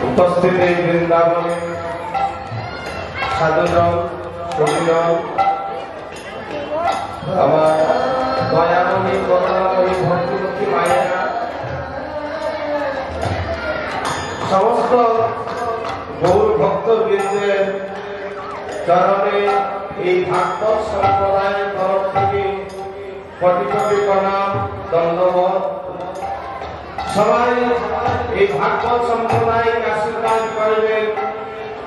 उपस्थित वृंदावन साधुजन सखीजन আমার দয়াময়ী করুণাময়ী ভক্তিমতী মায়েরা সমস্ত গৌর ভক্তবৃন্দের চরণে এই ভাগবত সম্প্রদায়ের তরফ থেকে কোটি কোটি প্রণাম দণ্ডবত। সবাই এই ভাগবত সম্প্রদায়কে আশীর্বাদ করবেন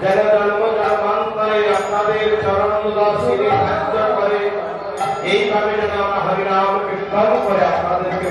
যেন জন্ম জন্মান্তরে আপনাদের চরণমূলক শিরে ধার্য করে এইভাবে যেন আমরা হরিনাম কীর্তন করে আপনাদেরকে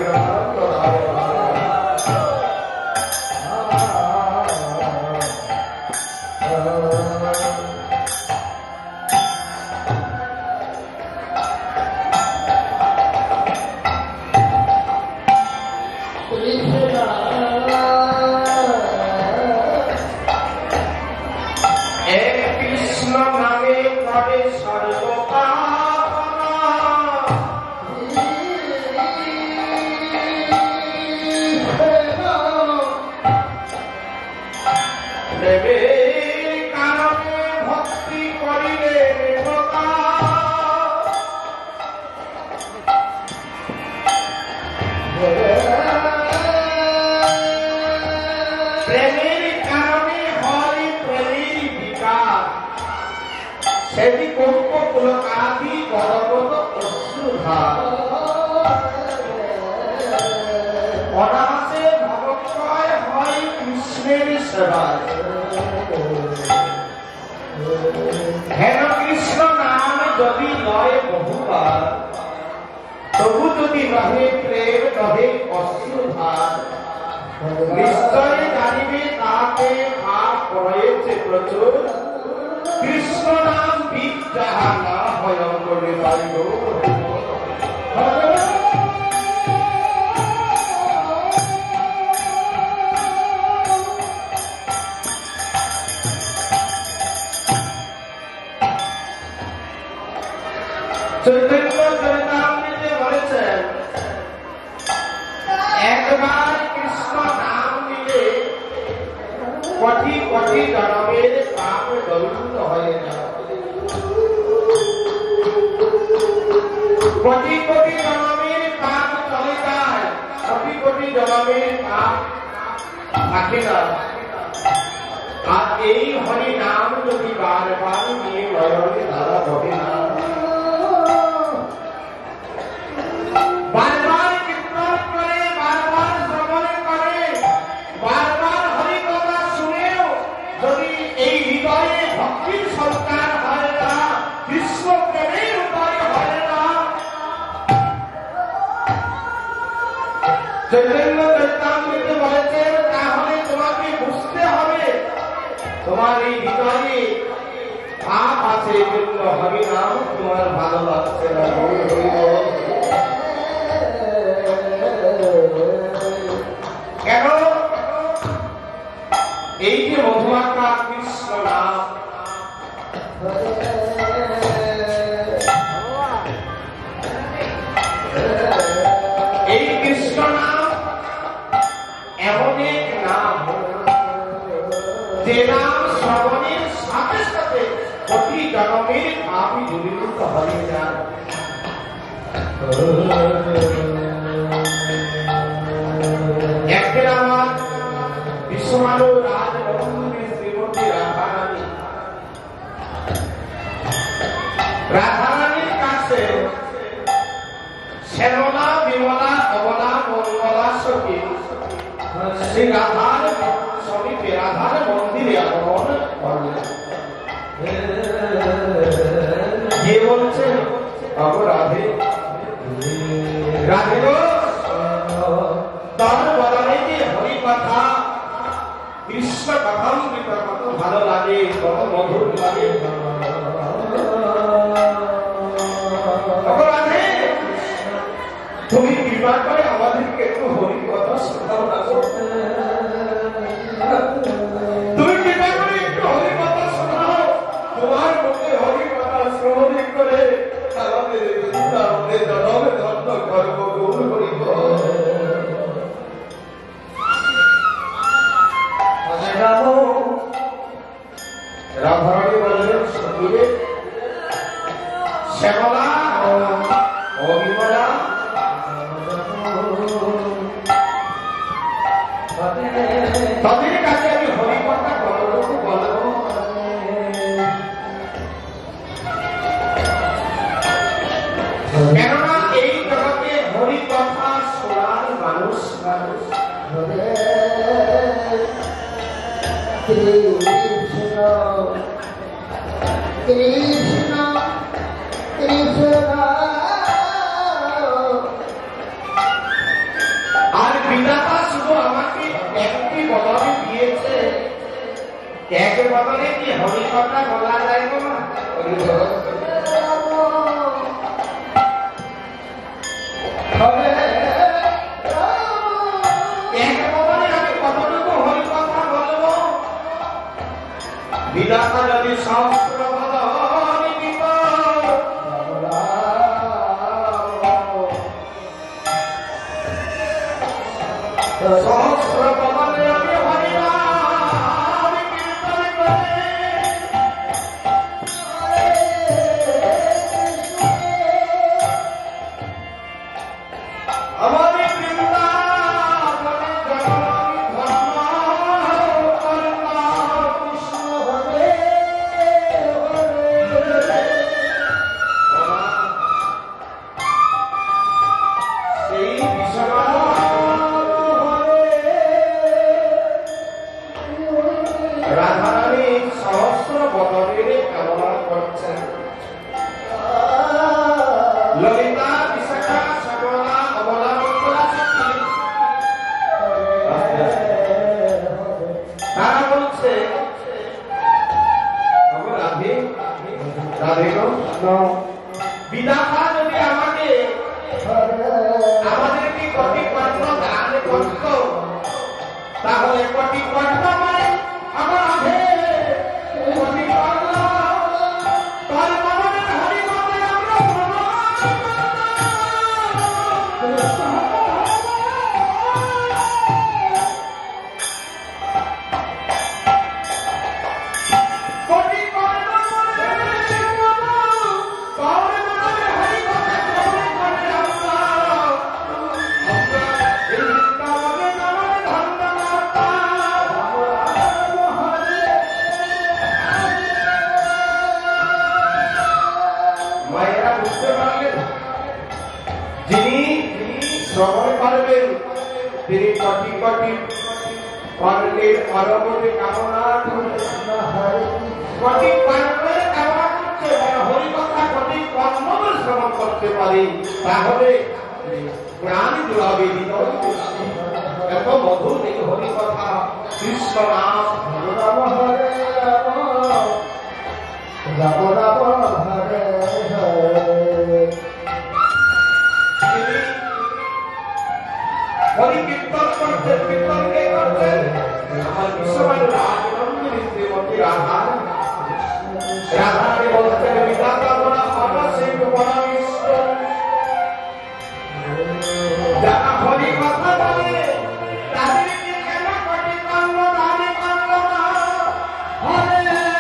তাদের কাছে আমি হরিকথা কতটুকু বলবো? কেননা এই জগতে হরিকথা শোনার মানুষ কৃষ্ণ কৃষ্ণ কৃষ্ণ। আর বিধাতা শুধু আমাকে একটি বদলে দিয়েছে, এক বদলে কি হরিকথা বলা যায় না? এক বদলে আমি কতটুকু হরিকথা বলবো? বিধাতা যদি সহস্র বদলে দিত, সহস্র বদলে আমি হরিনাম কীর্তন করে আমার বৃন্দাবনে জননী ধন্য করুণা কৃষ্ণ হরে হরে। সেই বিশ্বনাথ রাধারানী সহস্র বদলের কামনা করছেন। ললিতা বিশাখা সবলা অবলা মঙ্গলা তারা বলছে রাধে রাধে বিধাতা যদি আমাদেরকে কোটি কণ্ঠ দান করত, তাহলে কোটি কণ্ঠ মানে আমার রাধে কোটি কণ্ঠ তার মনে হরি মনে আমরা কোটি কণ্ঠ তার মনে হরি কথা শ্রবণ করে আমরা এই বৃন্দাবনে নামের ধন্য মাতা মায়েরা বুঝতে পারলেন, যিনি শ্রবণ করবেন তিনি কোটি কোটি কর্ণের অরবতে কামনা করছেন, কোটি কর্ণের কামনা করছে। হরিকথা কোটি কর্ণ শ্রবণ করতে পারি, তাহলে প্রাণ জুড়াবে হৃদয়। এত মধুর এই হরিকথা। কৃষ্ণ নাম রাম হরে রাম রাম রাম হরে হরে। হরি কীর্তন করছেন, কীর্তন কে করছেন? আমার বিশ্বমান্য রাজনন্দিনী শ্রীমতী রাধা। রাধারানী বলছেন বিধাতা বলা অনসিক পরমিষ্ট, যারা হরি কথা বলে তাদেরকে কেন কোটি কর্ণ দানে কর্ণ না? হরে হরে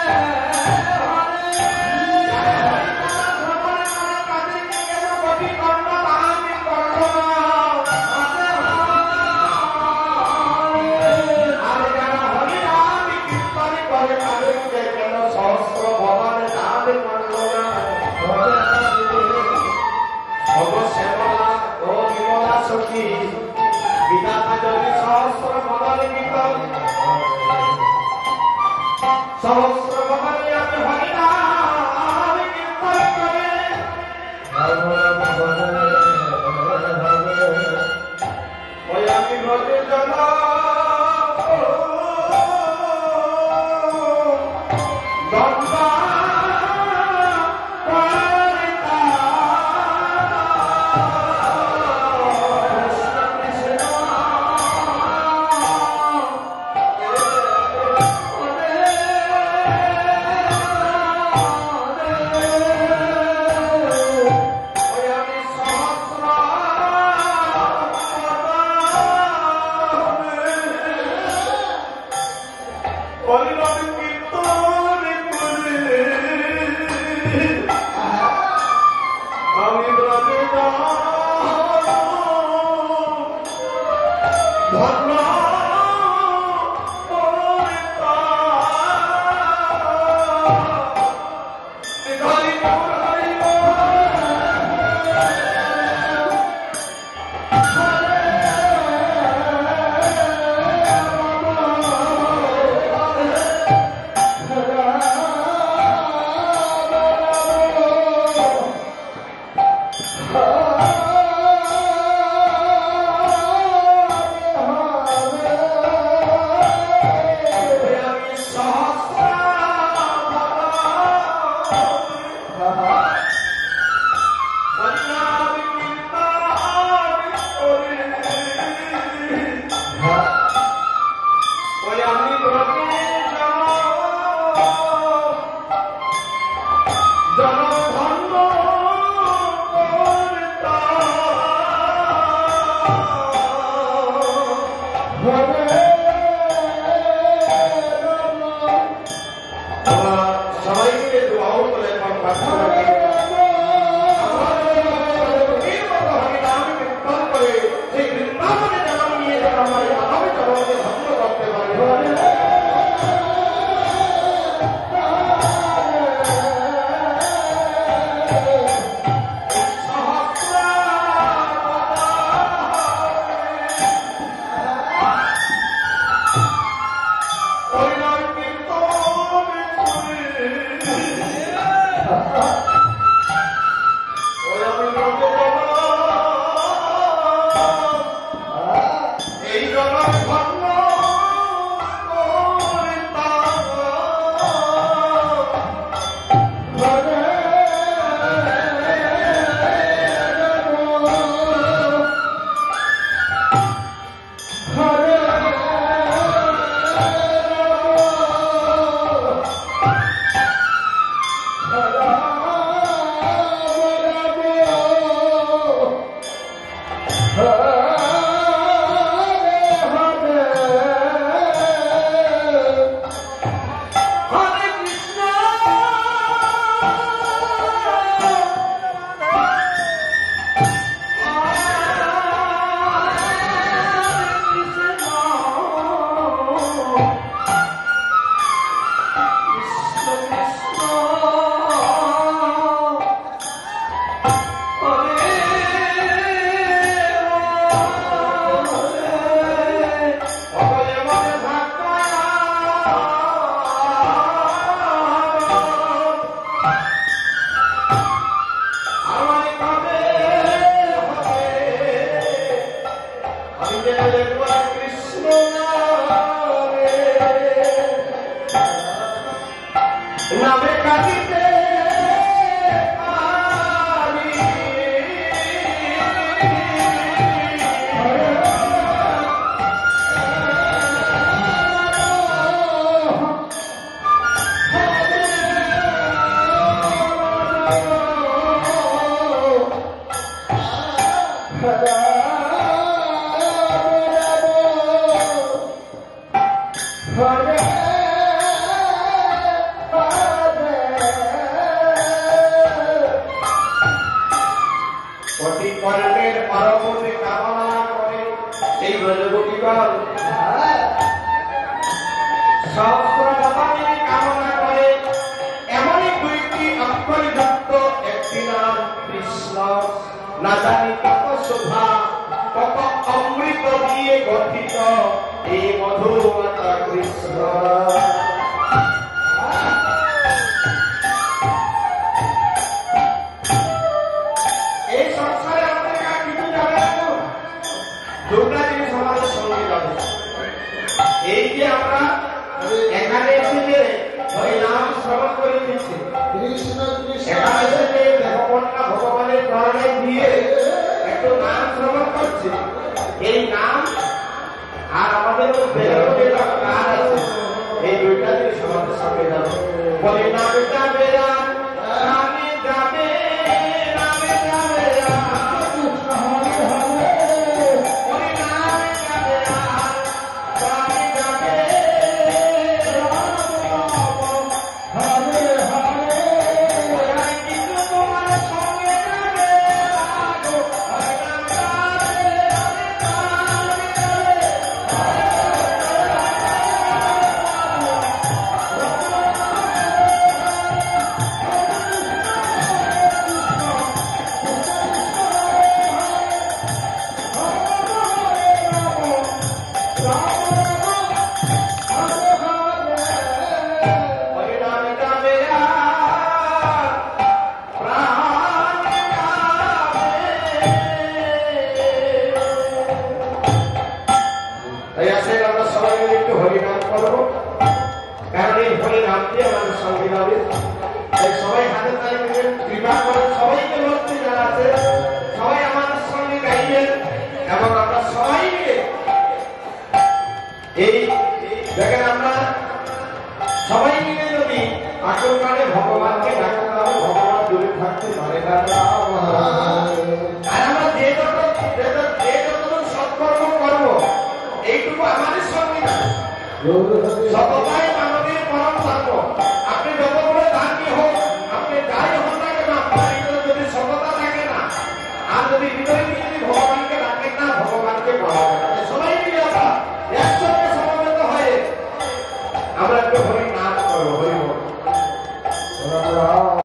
যদি